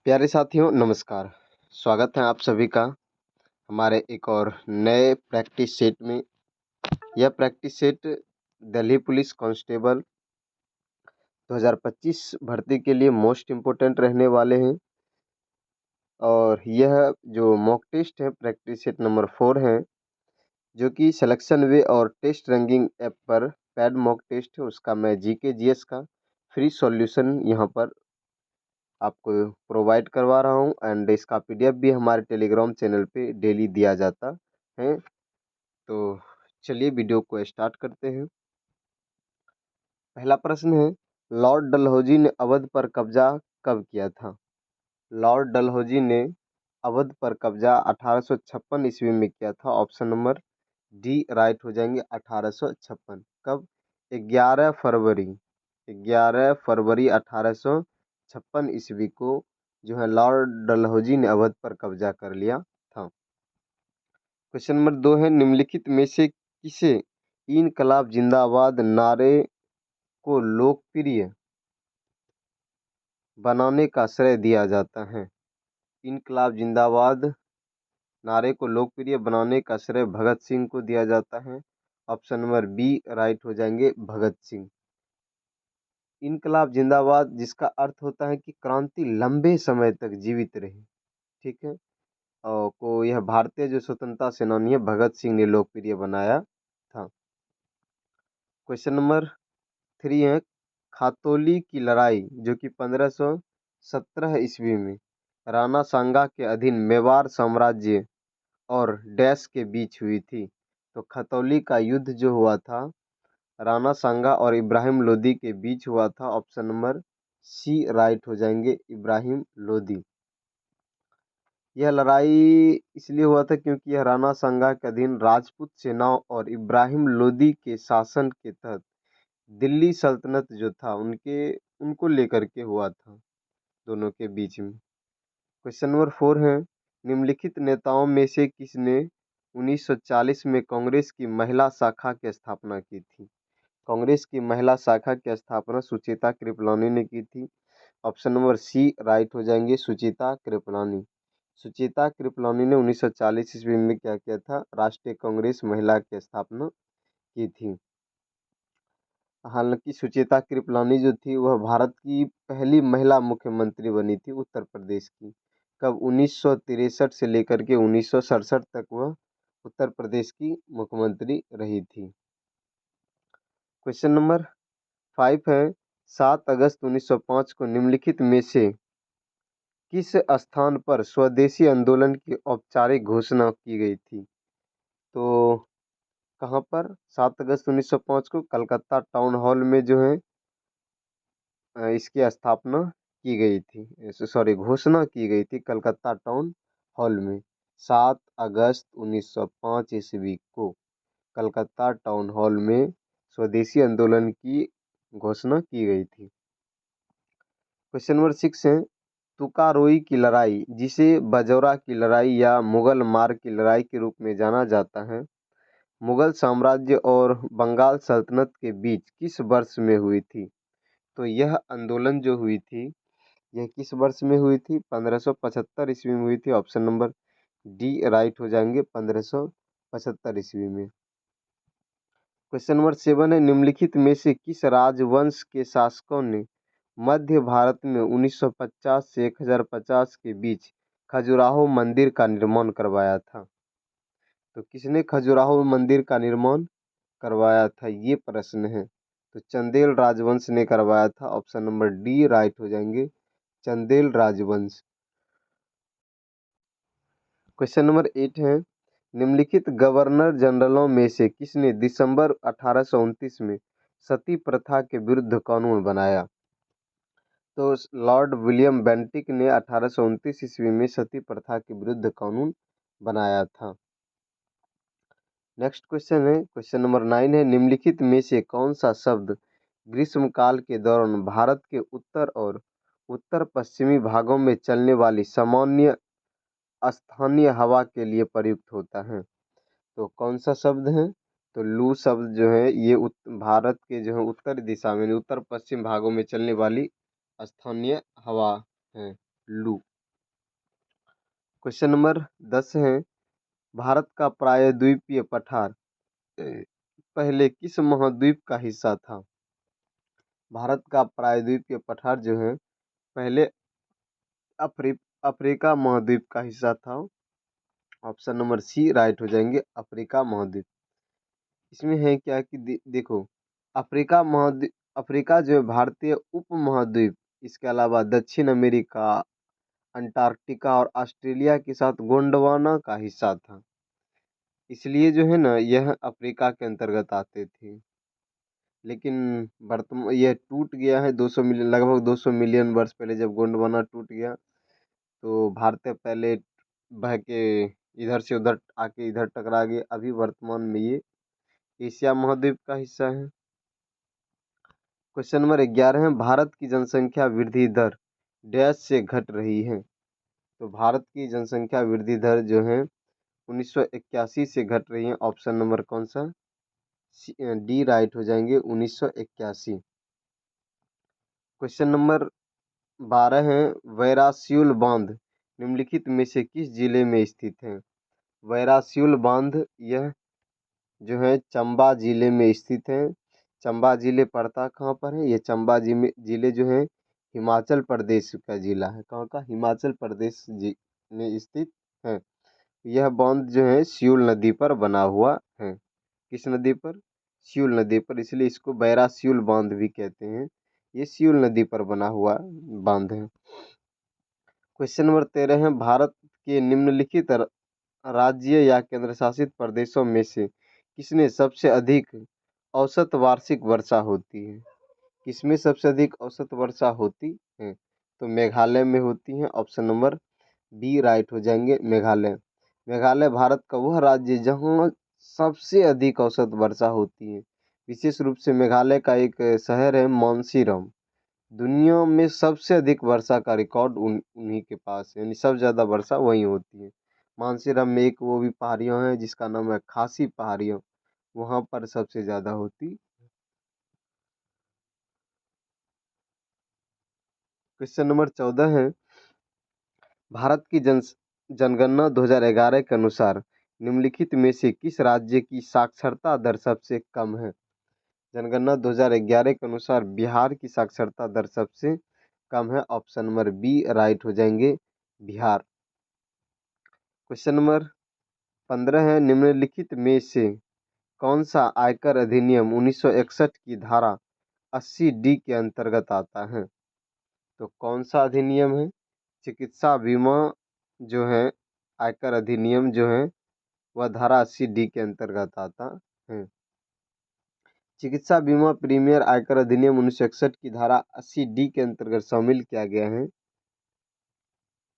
प्यारे साथियों नमस्कार। स्वागत है आप सभी का हमारे एक और नए प्रैक्टिस सेट में। यह practice set Delhi police constable 2025 भर्ती के लिए मोस्ट इम्पोर्टेंट रहने वाले हैं। और यह जो मॉक टेस्ट है प्रैक्टिस सेट नंबर 4 है, जो कि सिलेक्शन वे और टेस्ट रैंकिंग ऐप पर पैड मॉक टेस्ट है। उसका मैं जीके जीएस का फ्री सॉल्यूशन यहाँ पर आपको प्रोवाइड करवा रहा हूँ एंड इसका पीडीएफ भी हमारे टेलीग्राम चैनल पे डेली दिया जाता है। तो चलिए वीडियो को स्टार्ट करते हैं। पहला प्रश्न है, लॉर्ड डलहौजी ने अवध पर कब्जा कब किया था? लॉर्ड डलहौजी ने अवध पर कब्जा 1856 ईस्वी में किया था। ऑप्शन नंबर डी राइट हो जाएंगे। 1856 कब? 11 फरवरी 11 फरवरी 1856 ईस्वी को जो है लॉर्ड डलहौजी ने अवध पर कब्जा कर लिया था। क्वेश्चन नंबर 2 है, निम्नलिखित में से किसे इनकलाब जिंदाबाद नारे को लोकप्रिय बनाने का श्रेय दिया जाता है? इनकलाब जिंदाबाद नारे को लोकप्रिय बनाने का श्रेय भगत सिंह को दिया जाता है। ऑप्शन नंबर बी राइट हो जाएंगे, भगत सिंह। इनकलाब जिंदाबाद जिसका अर्थ होता है कि क्रांति लंबे समय तक जीवित रहे, ठीक है। और को यह भारतीय जो स्वतंत्रता सेनानी है भगत सिंह ने लोकप्रिय बनाया था। क्वेश्चन नंबर 3 है, खातौली की लड़ाई जो कि 1517 ईस्वी में राणा सांगा के अधीन मेवाड़ साम्राज्य और डैश के बीच हुई थी। तो खतौली का युद्ध जो हुआ था राणा सांगा और इब्राहिम लोदी के बीच हुआ था। ऑप्शन नंबर सी राइट हो जाएंगे, इब्राहिम लोदी। यह लड़ाई इसलिए हुआ था क्योंकि यह राणा सांगा के अधीन राजपूत सेनाओं और इब्राहिम लोदी के शासन के तहत दिल्ली सल्तनत जो था उनको लेकर के हुआ था, दोनों के बीच में। क्वेश्चन नंबर 4 है, निम्नलिखित नेताओं में से किसने 1940 में कांग्रेस की महिला शाखा की स्थापना की थी? कांग्रेस की महिला शाखा की स्थापना सुचेता कृपलानी ने की थी। ऑप्शन नंबर सी राइट हो जाएंगे, सुचेता कृपलानी। सुचेता कृपलानी ने 1940 ईस्वी में क्या किया था? राष्ट्रीय कांग्रेस महिला की स्थापना की थी। हालांकि सुचेता कृपलानी जो थी वह भारत की पहली महिला मुख्यमंत्री बनी थी उत्तर प्रदेश की। कब? 1963 से लेकर के 1967 तक वह उत्तर प्रदेश की मुख्यमंत्री रही थी। क्वेश्चन नंबर 5 है, 7 अगस्त 1905 को निम्नलिखित में से किस स्थान पर स्वदेशी आंदोलन की औपचारिक घोषणा की गई थी? तो कहाँ पर? 7 अगस्त 1905 को कलकत्ता टाउन हॉल में जो है इसकी स्थापना की गई थी, सॉरी घोषणा की गई थी कलकत्ता टाउन हॉल में। 7 अगस्त 1905 ईस्वी को कलकत्ता टाउन हॉल में स्वदेशी आंदोलन की घोषणा की गई थी। क्वेश्चन नंबर 6 है, तुकारोई की लड़ाई जिसे बजौरा की लड़ाई या मुगल मार्ग की लड़ाई के रूप में जाना जाता है, मुगल साम्राज्य और बंगाल सल्तनत के बीच किस वर्ष में हुई थी? तो यह आंदोलन जो हुई थी यह किस वर्ष में हुई थी? 1575 ईस्वी में हुई थी। ऑप्शन नंबर डी राइट हो जाएंगे, 1575 ईस्वी में। क्वेश्चन नंबर 7 है, निम्नलिखित में से किस राजवंश के शासकों ने मध्य भारत में 1950 से 1050 के बीच खजुराहो मंदिर का निर्माण करवाया था? तो किसने खजुराहो मंदिर का निर्माण करवाया था, ये प्रश्न है। तो चंदेल राजवंश ने करवाया था। ऑप्शन नंबर डी राइट हो जाएंगे, चंदेल राजवंश। क्वेश्चन नंबर 8 है, निम्नलिखित गवर्नर जनरलों में से किसने दिसंबर 1829 में सती प्रथा के विरुद्ध कानून बनाया? तो लॉर्ड विलियम बेंटिक ने 1829 ईस्वी में सती प्रथा के विरुद्ध कानून बनाया था। नेक्स्ट क्वेश्चन है, क्वेश्चन नंबर 9 है, निम्नलिखित में से कौन सा शब्द ग्रीष्मकाल के दौरान भारत के उत्तर और उत्तर पश्चिमी भागों में चलने वाली सामान्य स्थानीय हवा के लिए प्रयुक्त होता है? तो कौन सा शब्द है? तो लू शब्द जो है ये भारत के जो है उत्तरी दिशा में उत्तर पश्चिम भागों में चलने वाली स्थानीय हवा है, लू। क्वेश्चन नंबर 10 है, भारत का प्रायद्वीपीय पठार पहले किस महाद्वीप का हिस्सा था? भारत का प्रायद्वीपीय पठार जो है पहले अफ्रीका महाद्वीप का हिस्सा था। ऑप्शन नंबर सी राइट हो जाएंगे, अफ्रीका महाद्वीप। इसमें है क्या कि देखो, अफ्रीका जो है भारतीय उप महाद्वीप, इसके अलावा दक्षिण अमेरिका, अंटार्कटिका और ऑस्ट्रेलिया के साथ गोंडवाना का हिस्सा था। इसलिए जो है ना यह अफ्रीका के अंतर्गत आते थे। लेकिन वर्तमान यह टूट गया है 200 मिलियन, लगभग 200 मिलियन वर्ष पहले जब गोंडवाना टूट गया, तो भारत पहले बह के इधर से उधर आके इधर टकरा गए। अभी वर्तमान में ये एशिया महाद्वीप का हिस्सा है। क्वेश्चन नंबर 11 है, भारत की जनसंख्या वृद्धि दर डैश से घट रही है? तो भारत की जनसंख्या वृद्धि दर जो है 1981 से घट रही है। ऑप्शन नंबर कौन सा? डी राइट हो जाएंगे, 1981। क्वेश्चन नंबर 12 है, वैरासियुल बांध निम्नलिखित में से किस जिले में स्थित है? वैरासियुल बांध यह जो है चंबा जिले में स्थित है। चंबा जिले पड़ता कहाँ पर है? ये चंबा जिले जो है हिमाचल प्रदेश का जिला है। कहाँ का? हिमाचल प्रदेश में स्थित है। यह बांध जो है सियूल नदी पर बना हुआ है। किस नदी पर? सियूल नदी पर, इसलिए इसको बैरासियुल बांध भी कहते हैं। ये सियूल नदी पर बना हुआ बांध है। क्वेश्चन नंबर 13 है, भारत के निम्नलिखित राज्य या केंद्र शासित प्रदेशों में से किसमें सबसे अधिक औसत वार्षिक वर्षा होती है? किसमें सबसे अधिक औसत वर्षा होती है? तो मेघालय में होती है। ऑप्शन नंबर बी राइट हो जाएंगे, मेघालय। मेघालय भारत का वह राज्य जहाँ सबसे अधिक औसत वर्षा होती है। विशेष रूप से मेघालय का एक शहर है मानसीराम, दुनिया में सबसे अधिक वर्षा का रिकॉर्ड उन्हीं के पास है, यानी सबसे ज़्यादा वर्षा वहीं होती है। मानसीराम में एक वो भी पहाड़ियाँ हैं जिसका नाम है खासी पहाड़ियाँ, वहाँ पर सबसे ज़्यादा होती। क्वेश्चन नंबर 14 है, भारत की जनगणना 2011 के अनुसार निम्नलिखित में से किस राज्य की साक्षरता दर सबसे कम है? जनगणना 2011 के अनुसार बिहार की साक्षरता दर सबसे कम है। ऑप्शन नंबर बी राइट हो जाएंगे, बिहार। क्वेश्चन नंबर 15 है, निम्नलिखित में से कौन सा आयकर अधिनियम 1961 की धारा 80D के अंतर्गत आता है? तो कौन सा अधिनियम है? चिकित्सा बीमा जो है आयकर अधिनियम जो है वह धारा 80D के अंतर्गत आता है। चिकित्सा बीमा प्रीमियर आयकर अधिनियम 1961 की धारा 80D के अंतर्गत शामिल किया गया है।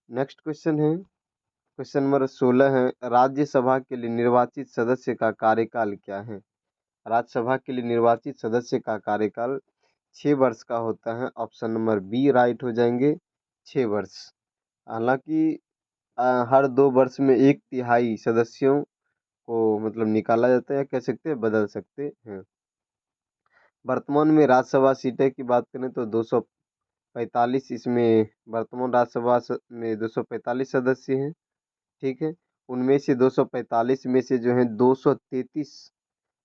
नेक्स्ट क्वेश्चन है, क्वेश्चन नंबर 16 है, राज्यसभा के लिए निर्वाचित सदस्य का कार्यकाल क्या है? राज्यसभा के लिए निर्वाचित सदस्य का कार्यकाल 6 वर्ष का होता है। ऑप्शन नंबर बी राइट हो जाएंगे, 6 वर्ष। हालांकि हर 2 वर्ष में 1/3 सदस्यों को मतलब निकाला जाता है, या कह सकते हैं बदल सकते हैं। वर्तमान में राज्यसभा सीटें की बात करें तो 245, इसमें वर्तमान राज्यसभा में 245 सदस्य हैं। ठीक है, उनमें से 245 में से जो है 233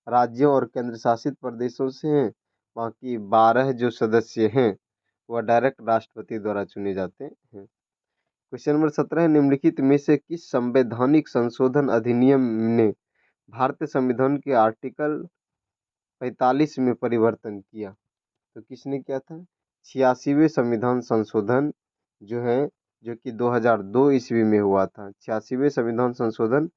राज्यों और केंद्र शासित प्रदेशों से हैं। बाकी 12 जो सदस्य हैं वह डायरेक्ट राष्ट्रपति द्वारा चुने जाते हैं। क्वेश्चन नंबर 17 है, निम्नलिखित में से किस संवैधानिक संशोधन अधिनियम ने भारतीय संविधान के आर्टिकल 45 में परिवर्तन किया? तो किसने किया था? 86वें संविधान संशोधन जो है, जो कि 2002 ईस्वी में हुआ था। 86वें संविधान संशोधन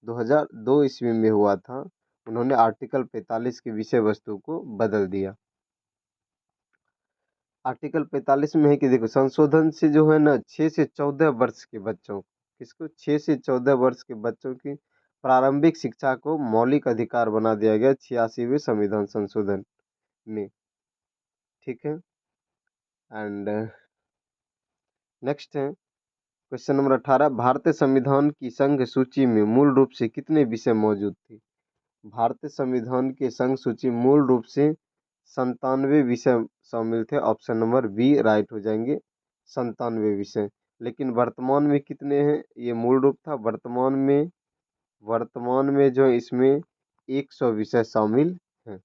2002 ईस्वी में हुआ था। उन्होंने आर्टिकल 45 की विषय वस्तु को बदल दिया। आर्टिकल 45 में है कि देखो, संशोधन से जो है ना 6 से 14 वर्ष के बच्चों, किसको? 6 से 14 वर्ष के बच्चों की प्रारंभिक शिक्षा को मौलिक अधिकार बना दिया गया 86वें संविधान संशोधन में। ठीक है, एंड नेक्स्ट है क्वेश्चन नंबर 18, भारतीय संविधान की संघ सूची में मूल रूप से कितने विषय मौजूद थे? भारतीय संविधान के संघ सूची मूल रूप से 97 विषय शामिल थे। ऑप्शन नंबर बी राइट हो जाएंगे, 97 विषय। लेकिन वर्तमान में कितने हैं, ये मूल रूप था। वर्तमान में जो है इसमें 100 विषय शामिल हैं।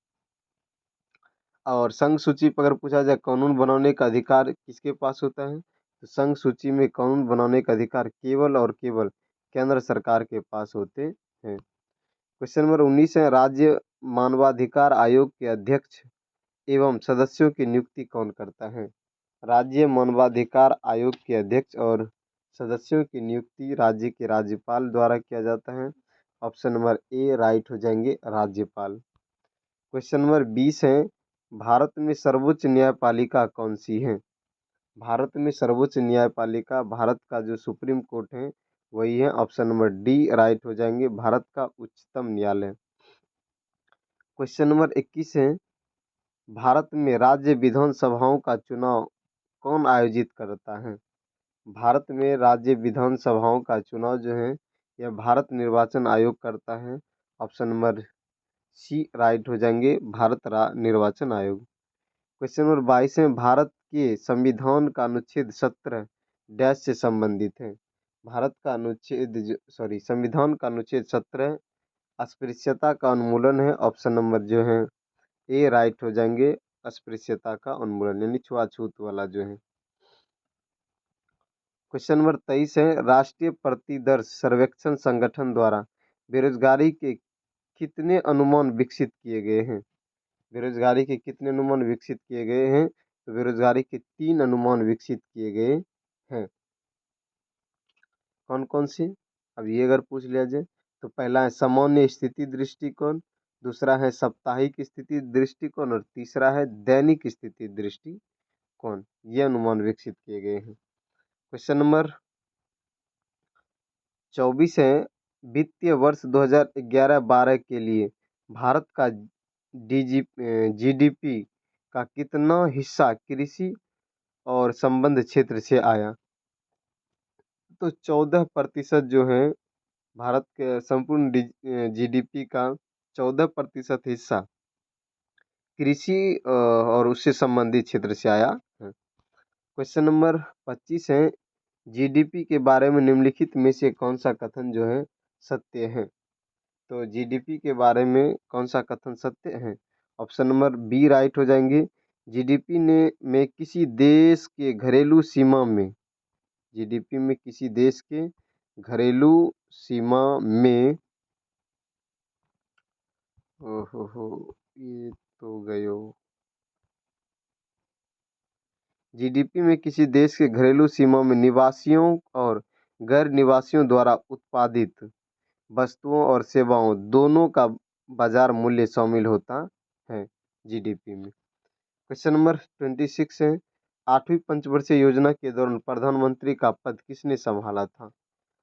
और संघ सूची पर अगर पूछा जाए कानून बनाने का अधिकार किसके पास होता है, तो संघ सूची में कानून बनाने का अधिकार केवल और केवल केंद्र सरकार के पास होते हैं। क्वेश्चन नंबर 19 है, राज्य मानवाधिकार आयोग के अध्यक्ष एवं सदस्यों की नियुक्ति कौन करता है। राज्य मानवाधिकार आयोग के अध्यक्ष और सदस्यों की नियुक्ति राज्य के राज्यपाल द्वारा किया जाता है। ऑप्शन नंबर ए राइट हो जाएंगे, राज्यपाल। क्वेश्चन नंबर 20 है, भारत में सर्वोच्च न्यायपालिका कौन सी है। भारत में सर्वोच्च न्यायपालिका भारत का जो सुप्रीम कोर्ट है वही है। ऑप्शन नंबर डी राइट हो जाएंगे, भारत का उच्चतम न्यायालय। क्वेश्चन नंबर 21 है, भारत में राज्य विधानसभाओं का चुनाव कौन आयोजित करता है। भारत में राज्य विधानसभाओं का चुनाव जो है यह भारत निर्वाचन आयोग करता है। ऑप्शन नंबर सी राइट हो जाएंगे, भारत निर्वाचन आयोग। क्वेश्चन नंबर 22 है, भारत के संविधान का अनुच्छेद 17 डैश से संबंधित है। भारत का संविधान का अनुच्छेद 17 अस्पृश्यता का उन्मूलन है। ऑप्शन नंबर जो है ए राइट हो जाएंगे, अस्पृश्यता का उन्मूलन यानी छुआछूत वाला जो है। क्वेश्चन नंबर 23 है, राष्ट्रीय प्रतिदर्श सर्वेक्षण संगठन द्वारा बेरोजगारी के कितने अनुमान विकसित किए गए हैं। बेरोजगारी के कितने अनुमान विकसित किए गए हैं, तो बेरोजगारी के 3 अनुमान विकसित किए गए हैं। कौन कौन से, अब ये अगर पूछ लिया जाए तो पहला है सामान्य स्थिति दृष्टिकोण, दूसरा है साप्ताहिक स्थिति दृष्टिकोण और तीसरा है दैनिक स्थिति दृष्टिकोण। ये अनुमान विकसित किए गए हैं। क्वेश्चन नंबर 24 है, वित्तीय वर्ष 2011-12 के लिए भारत का जीडीपी का कितना हिस्सा कृषि और संबंध क्षेत्र से आया। तो 14% जो है भारत के संपूर्ण जीडीपी का 14% हिस्सा कृषि और उससे संबंधित क्षेत्र से आया है। क्वेश्चन नंबर 25 है, जीडीपी के बारे में निम्नलिखित में से कौन सा कथन जो है सत्य है। तो जीडीपी के बारे में कौन सा कथन सत्य है। ऑप्शन नंबर बी राइट हो जाएंगे, जीडीपी में किसी देश के घरेलू सीमा में, जीडीपी में किसी देश के घरेलू सीमा में, ओहो ये तो गयो, जीडीपी में किसी देश के घरेलू सीमा में निवासियों और गैर निवासियों द्वारा उत्पादित वस्तुओं और सेवाओं दोनों का बाजार मूल्य शामिल होता है जीडीपी में। क्वेश्चन नंबर 26 है, 8वीं पंचवर्षीय योजना के दौरान प्रधानमंत्री का पद किसने संभाला था।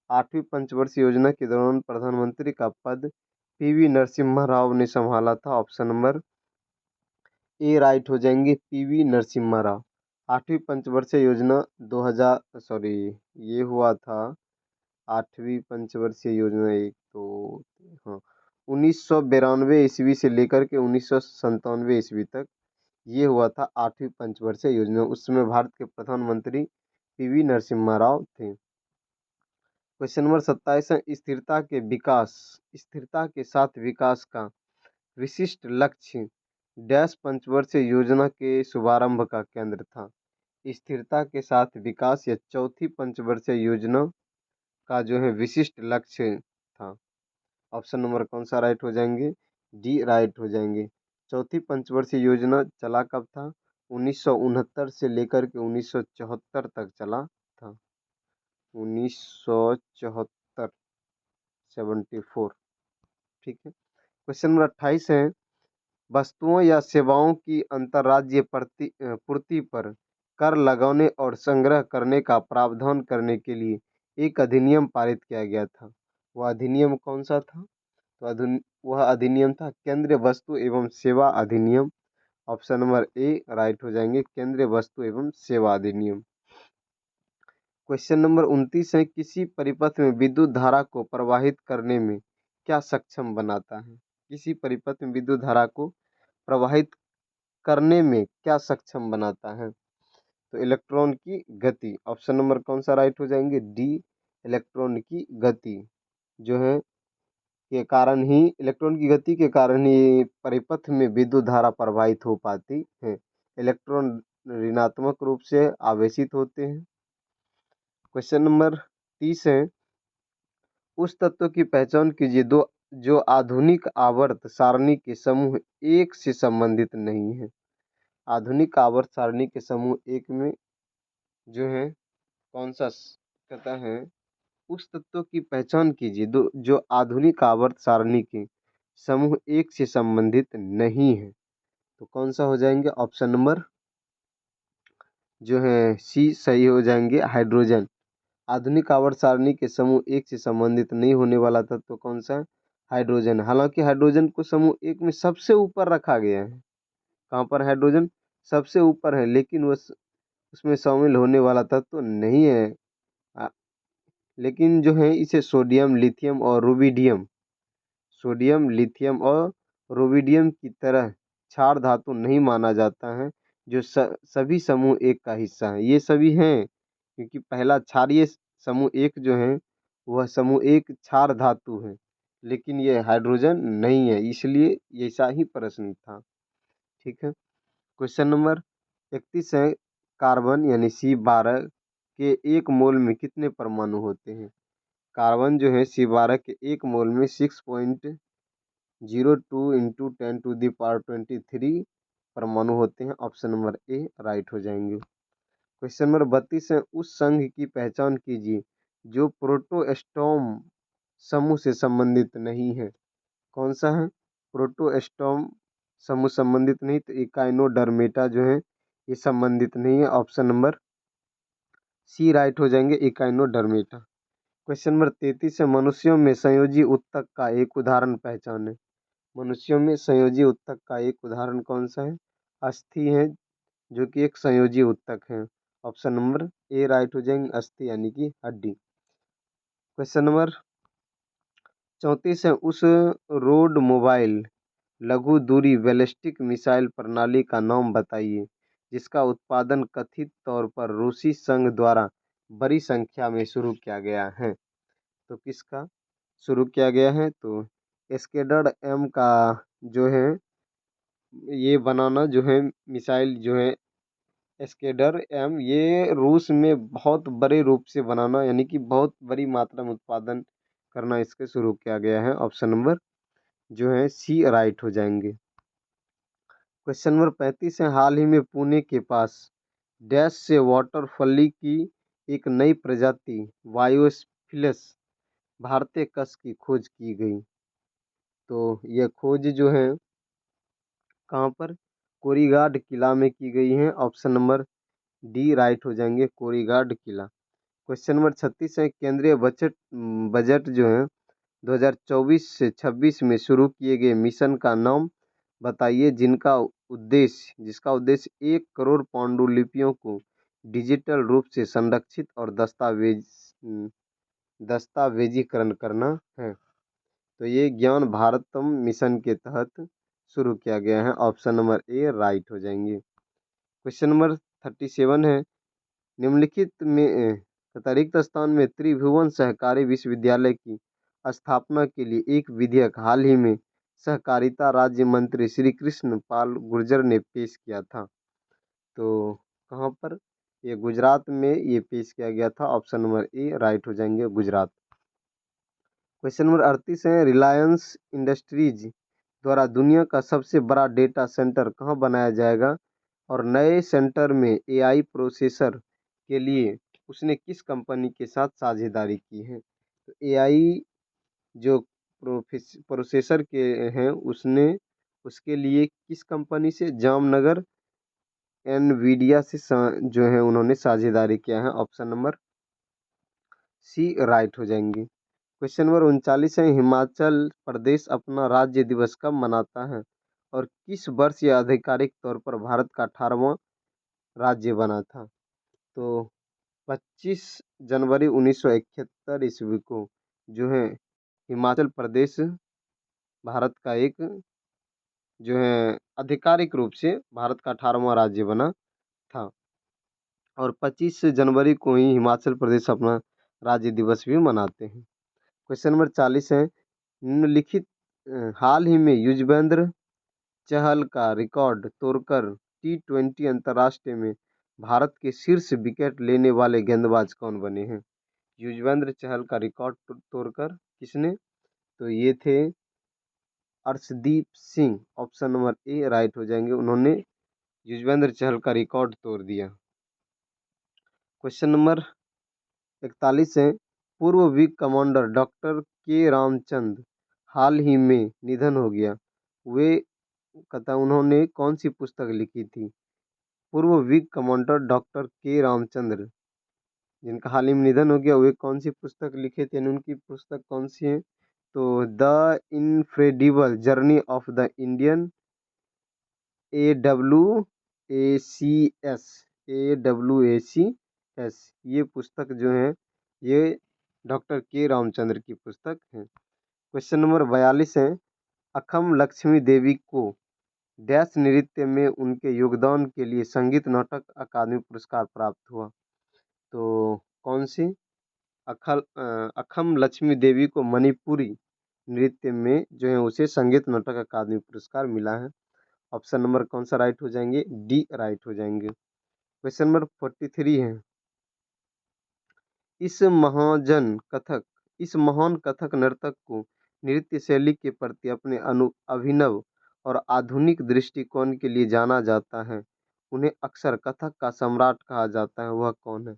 8वीं पंचवर्षीय योजना के दौरान प्रधानमंत्री का पद पीवी नरसिम्हा राव ने संभाला था। ऑप्शन नंबर ए राइट हो जाएंगे, पीवी नरसिम्हा राव। 8वीं पंचवर्षीय योजना 2000 ये हुआ था 8वीं पंचवर्षीय योजना एक तो हाँ 1992 ईस्वी से लेकर के 1997 ईस्वी तक ये हुआ था 8वीं पंचवर्षीय योजना। उस समय भारत के प्रधानमंत्री पीवी नरसिम्हा राव थे। क्वेश्चन नंबर 27 है, स्थिरता के साथ विकास का विशिष्ट लक्ष्य डैश पंचवर्षीय योजना के शुभारंभ का केंद्र था। स्थिरता के साथ विकास या चौथी पंचवर्षीय योजना का जो है विशिष्ट लक्ष्य था। ऑप्शन नंबर कौन सा राइट हो जाएंगे, डी राइट हो जाएंगे। चौथी पंचवर्षीय योजना चला कब था, 1969 से लेकर के 1974 तक चला था। 1974 74, ठीक है। क्वेश्चन नंबर 28 है, वस्तुओं या सेवाओं की अंतर्राज्यीय पूर्ति पर कर लगाने और संग्रह करने का प्रावधान करने के लिए एक अधिनियम पारित किया गया था। वह अधिनियम कौन सा था, तो वह अधिनियम था केंद्रीय वस्तु एवं सेवा अधिनियम। ऑप्शन नंबर ए राइट हो जाएंगे, केंद्रीय वस्तु एवं सेवा अधिनियम। क्वेश्चन नंबर 29 है, किसी परिपथ में विद्युत धारा को प्रवाहित करने में क्या सक्षम बनाता है। किसी परिपथ में विद्युत धारा को प्रवाहित करने में क्या सक्षम बनाता है। तो इलेक्ट्रॉन की गति, ऑप्शन नंबर कौन सा राइट हो जाएंगे, डी, इलेक्ट्रॉन की गति जो है के कारण ही, इलेक्ट्रॉन की गति के कारण ही परिपथ में विद्युत धारा प्रवाहित हो पाती है। इलेक्ट्रॉन ऋणात्मक रूप से आवेशित होते हैं। क्वेश्चन नंबर 30 है, उस तत्व की पहचान कीजिए दो जो आधुनिक आवर्त सारणी के समूह एक से संबंधित नहीं है। आधुनिक आवर्त सारणी के समूह एक में जो है कौन सा कहता है, उस तत्व की पहचान कीजिए दो जो आधुनिक आवर्त सारणी के समूह एक से संबंधित नहीं है। तो कौन सा हो जाएंगे, ऑप्शन नंबर जो है सी सही हो जाएंगे, हाइड्रोजन। आधुनिक आवर्त सारणी के समूह एक से संबंधित नहीं होने वाला तत्व कौन सा है, हाइड्रोजन। हालांकि हाइड्रोजन को समूह एक में सबसे ऊपर रखा गया है। कहाँ पर हाइड्रोजन सबसे ऊपर है, लेकिन वो उसमें शामिल होने वाला तत्व नहीं है। लेकिन जो है इसे सोडियम, लिथियम और रुबिडियम, सोडियम, लिथियम और रुबिडियम की तरह क्षार धातु नहीं माना जाता है, जो सभी समूह एक का हिस्सा है। ये सभी हैं क्योंकि पहला क्षारीय समूह एक जो है वह समूह एक क्षार धातु है, लेकिन ये हाइड्रोजन नहीं है, इसलिए ऐसा ही प्रश्न था। ठीक है, क्वेश्चन नंबर 31 है, कार्बन यानी C12 के एक मोल में कितने परमाणु होते हैं। कार्बन जो है C12 के एक मोल में 6.02 इंटू 10⁻23 परमाणु होते हैं। ऑप्शन नंबर ए राइट हो जाएंगे। क्वेश्चन नंबर 32 है, उस संघ की पहचान कीजिए जो प्रोटोस्टोम समूह से संबंधित नहीं है। कौन सा है, प्रोटोस्टोम समूह संबंधित नहीं, तो इकाइनोडर्मेटा जो है ये संबंधित नहीं है। ऑप्शन नंबर सी राइट हो जाएंगे, इकाइनोडर्मेटा। क्वेश्चन नंबर 33 है, मनुष्यों में संयोजी उत्तक का एक उदाहरण पहचाने। मनुष्यों में संयोजी उत्तक का एक उदाहरण कौन सा है, अस्थि है जो कि एक संयोजी उत्तक है। ऑप्शन नंबर ए राइट हो जाएंगे, अस्थि यानी कि हड्डी। क्वेश्चन नंबर 34 है, उस रोड मोबाइल लघु दूरी बैलिस्टिक मिसाइल प्रणाली का नाम बताइए जिसका उत्पादन कथित तौर पर रूसी संघ द्वारा बड़ी संख्या में शुरू किया गया है। तो किसका शुरू किया गया है, तो एस्केडर एम का जो है ये बनाना जो है मिसाइल जो है एस्केडर एम, ये रूस में बहुत बड़े रूप से बनाना यानी कि बहुत बड़ी मात्रा में उत्पादन करना इसके शुरू किया गया है। ऑप्शन नंबर जो है सी राइट हो जाएंगे। क्वेश्चन नंबर 35 है, हाल ही में पुणे के पास डैश से वाटर फली की एक नई प्रजाति वायोस्फिलस भारतीय कस की खोज की गई। तो यह खोज जो है कहाँ पर, कोरीगाड किला में की गई है। ऑप्शन नंबर डी राइट हो जाएंगे, कोरीगाड किला। क्वेश्चन नंबर 36 है, केंद्रीय बजट बजट जो है 2024 से 26 में शुरू किए गए मिशन का नाम बताइए जिसका उद्देश्य 1 करोड़ पांडुलिपियों को डिजिटल रूप से संरक्षित और दस्तावेजीकरण करना है। तो ये ज्ञान भारतम मिशन के तहत शुरू किया गया है। ऑप्शन नंबर ए राइट हो जाएंगे। क्वेश्चन नंबर 37 है, निम्नलिखित में तथा रिक्त स्थान में त्रिभुवन सहकारी विश्वविद्यालय की स्थापना के लिए एक विधेयक हाल ही में सहकारिता राज्य मंत्री श्री कृष्ण पाल गुर्जर ने पेश किया था। तो कहाँ पर, ये गुजरात में ये पेश किया गया था। ऑप्शन नंबर ए राइट हो जाएंगे, गुजरात। क्वेश्चन नंबर 38 है, रिलायंस इंडस्ट्रीज द्वारा दुनिया का सबसे बड़ा डेटा सेंटर कहाँ बनाया जाएगा और नए सेंटर में एआई प्रोसेसर के लिए उसने किस कंपनी के साथ साझेदारी की है। तो एआई जो प्रोसेसर के हैं उसने उसके लिए किस कंपनी से, जामनगर एनवीडिया से जो है उन्होंने साझेदारी किया है। ऑप्शन नंबर सी राइट हो जाएंगे। क्वेश्चन नंबर 39 है, हिमाचल प्रदेश अपना राज्य दिवस कब मनाता है और किस वर्ष यह आधिकारिक तौर पर भारत का 18वां राज्य बना था। तो 25 जनवरी 1971 ईस्वी को जो है हिमाचल प्रदेश भारत का एक जो है आधिकारिक रूप से भारत का 18वां राज्य बना था। और 25 जनवरी को ही हिमाचल प्रदेश अपना राज्य दिवस भी मनाते हैं। क्वेश्चन नंबर 40 है, निम्नलिखित हाल ही में युजवेंद्र चहल का रिकॉर्ड तोड़कर T20 अंतर्राष्ट्रीय में भारत के शीर्ष विकेट लेने वाले गेंदबाज कौन बने हैं? युजवेंद्र चहल का रिकॉर्ड तोड़कर किसने? तो ये थे Arshdeep Singh. Option number A right हो जाएंगे, उन्होंने युजवेंद्र चहल का रिकॉर्ड तोड़ दिया। क्वेश्चन नंबर 41 है, पूर्व विंग कमांडर डॉक्टर के रामचंद्र हाल ही में निधन हो गया, वे उन्होंने कौन सी पुस्तक लिखी थी? पूर्व विंग कमांडर डॉक्टर के रामचंद्र जिनका हाल ही में निधन हो गया, वे कौन सी पुस्तक लिखे थे, उनकी पुस्तक कौन सी है? तो the incredible journey of the Indian AWACS ये पुस्तक जो है ये डॉक्टर के रामचंद्र की पुस्तक है। क्वेश्चन नंबर 42 है, अखम लक्ष्मी देवी को डैश नृत्य में उनके योगदान के लिए संगीत नाटक अकादमी पुरस्कार प्राप्त हुआ। तो कौन सी? अखम लक्ष्मी देवी को मणिपुरी नृत्य में जो है उसे संगीत नाटक अकादमी पुरस्कार मिला है। ऑप्शन नंबर कौन सा राइट हो जाएंगे? डी राइट हो जाएंगे। क्वेश्चन नंबर 43 है, इस महान कथक नर्तक को नृत्य शैली के प्रति अपने अभिनव और आधुनिक दृष्टिकोण के लिए जाना जाता है, उन्हें अक्सर कथक का सम्राट कहा जाता है, वह कौन है?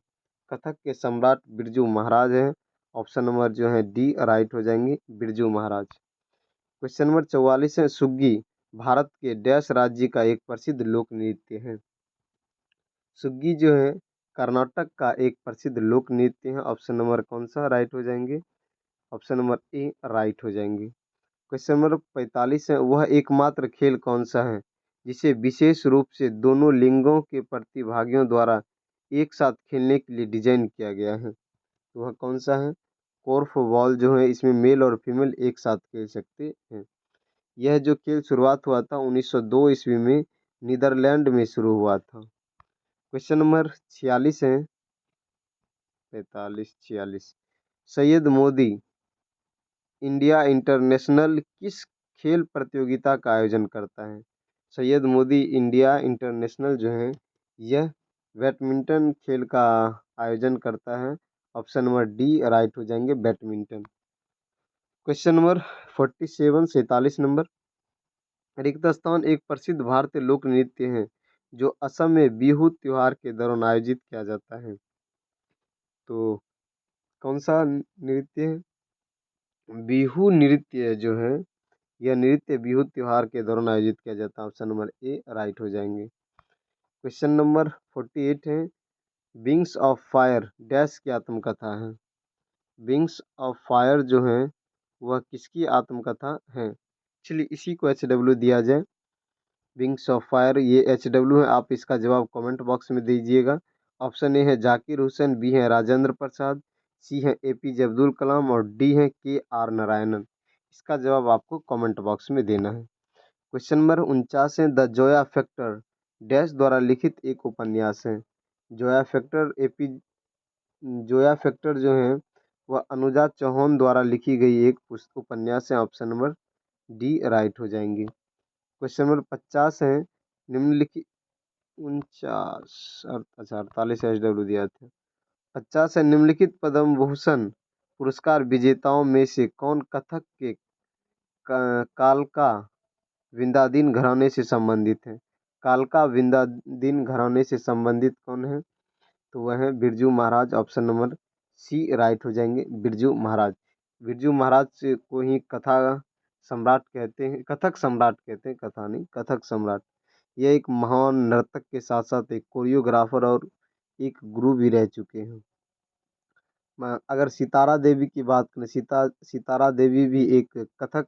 कथक के सम्राट बिरजू महाराज हैं। ऑप्शन नंबर जो है डी राइट हो जाएंगे, बिरजू महाराज। क्वेश्चन नंबर 44 है, सुग्गी भारत के डैश राज्य का एक प्रसिद्ध लोक नृत्य है। सुग्गी जो है कर्नाटक का एक प्रसिद्ध लोक नृत्य है। ऑप्शन नंबर कौन सा राइट हो जाएंगे? ऑप्शन नंबर ए राइट हो जाएंगे। क्वेश्चन नंबर 45 है, वह एकमात्र खेल कौन सा है जिसे विशेष रूप से दोनों लिंगों के प्रतिभागियों द्वारा एक साथ खेलने के लिए डिजाइन किया गया है? तो वह कौन सा है? कोर्फ बॉल जो है इसमें मेल और फीमेल एक साथ खेल सकते हैं। यह जो खेल शुरुआत हुआ था 1902 ईस्वी में नीदरलैंड में शुरू हुआ था। क्वेश्चन नंबर 46 है, 45 46, सैयद मोदी इंडिया इंटरनेशनल किस खेल प्रतियोगिता का आयोजन करता है? सैयद मोदी इंडिया इंटरनेशनल जो है यह बैडमिंटन खेल का आयोजन करता है। ऑप्शन नंबर डी राइट हो जाएंगे, बैडमिंटन। क्वेश्चन नंबर 47 47 नंबर, रिक्त स्थान एक प्रसिद्ध भारतीय लोक नृत्य है जो असम में बिहू त्योहार के दौरान आयोजित किया जाता है। तो कौन सा नृत्य है? बिहू नृत्य जो है यह नृत्य बिहू त्योहार के दौरान आयोजित किया जाता है। ऑप्शन नंबर ए राइट हो जाएंगे। क्वेश्चन नंबर 48 है, विंग्स ऑफ फायर डैश की आत्मकथा है। विंग्स ऑफ फायर जो है वह किसकी आत्मकथा है? चलिए इसी को HW दिया जाए। विंग्स ऑफ फायर ये HW है, आप इसका जवाब कमेंट बॉक्स में दीजिएगा। ऑप्शन ए है जाकिर हुसैन, बी है राजेंद्र प्रसाद, सी है APJ अब्दुल कलाम और डी है KR नारायणन। इसका जवाब आपको कमेंट बॉक्स में देना है। क्वेश्चन नंबर 49 है, द जोया फैक्टर डैश द्वारा लिखित एक उपन्यास है। जोया फैक्टर जोया फैक्टर जो है वह अनुजा चौहान द्वारा लिखी गई एक उपन्यास है। ऑप्शन नंबर डी राइट हो जाएंगे। क्वेश्चन नंबर 50 है, निम्नलिखित 49 अच्छा 48 HW दिया था। 50 है, निम्नलिखित पद्म भूषण पुरस्कार विजेताओं में से कौन कथक के कालका विंध्याधीन घराने से संबंधित है? कालका विंध्याधीन घराने से संबंधित कौन है? तो वह है Birju Maharaj. Option number C right हो जाएंगे, बिरजू महाराज। बिरजू महाराज से को ही कथा सम्राट कहते हैं, कथक सम्राट कहते हैं, कथा नहीं कथक सम्राट। यह एक महान नर्तक के साथ साथ एक कोरियोग्राफर और एक गुरु भी रह चुके हैं। अगर सितारा देवी की बात करें, सितारा देवी भी एक कथक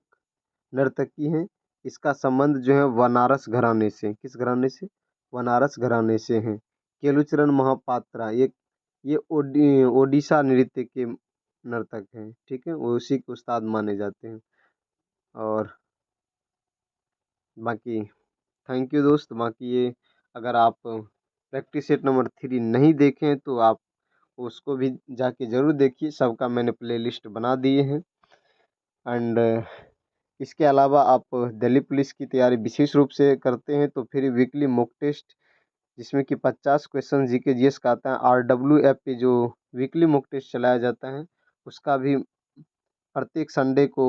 नर्तकी हैं। इसका संबंध जो है बनारस घराने से, किस घराने से? बनारस घराने से है। केलुचरण महापात्रा ये ओडिशा नृत्य के नर्तक हैं, ठीक है, वो उसी के उस्ताद माने जाते हैं। और बाकी थैंक यू दोस्त। बाकी ये अगर आप प्रैक्टिस सेट नंबर 3 नहीं देखे हैं तो आप उसको भी जाके ज़रूर देखिए, सबका मैंने प्लेलिस्ट बना दिए हैं। एंड इसके अलावा आप दिल्ली पुलिस की तैयारी विशेष रूप से करते हैं तो फिर वीकली मॉक टेस्ट, जिसमें कि 50 क्वेश्चन जीके जीएस का आता है, RW ऐप पे जो वीकली मॉक टेस्ट चलाया जाता है उसका भी प्रत्येक संडे को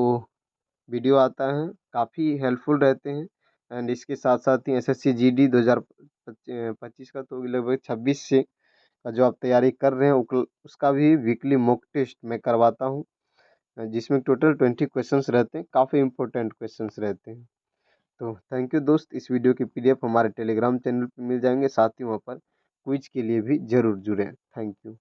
वीडियो आता है, काफ़ी हेल्पफुल रहते हैं। एंड इसके साथ साथ ही SSC GD 2025 का तो लगभग 26 से का जो आप तैयारी कर रहे हैं उसका भी वीकली मॉक टेस्ट मैं करवाता हूँ, जिसमें टोटल 20 क्वेश्चंस रहते हैं, काफ़ी इंपॉर्टेंट क्वेश्चंस रहते हैं। तो थैंक यू दोस्त, इस वीडियो की PDF हमारे टेलीग्राम चैनल पर मिल जाएंगे, साथ ही वहाँ पर क्विज के लिए भी ज़रूर जुड़ें। Thank you.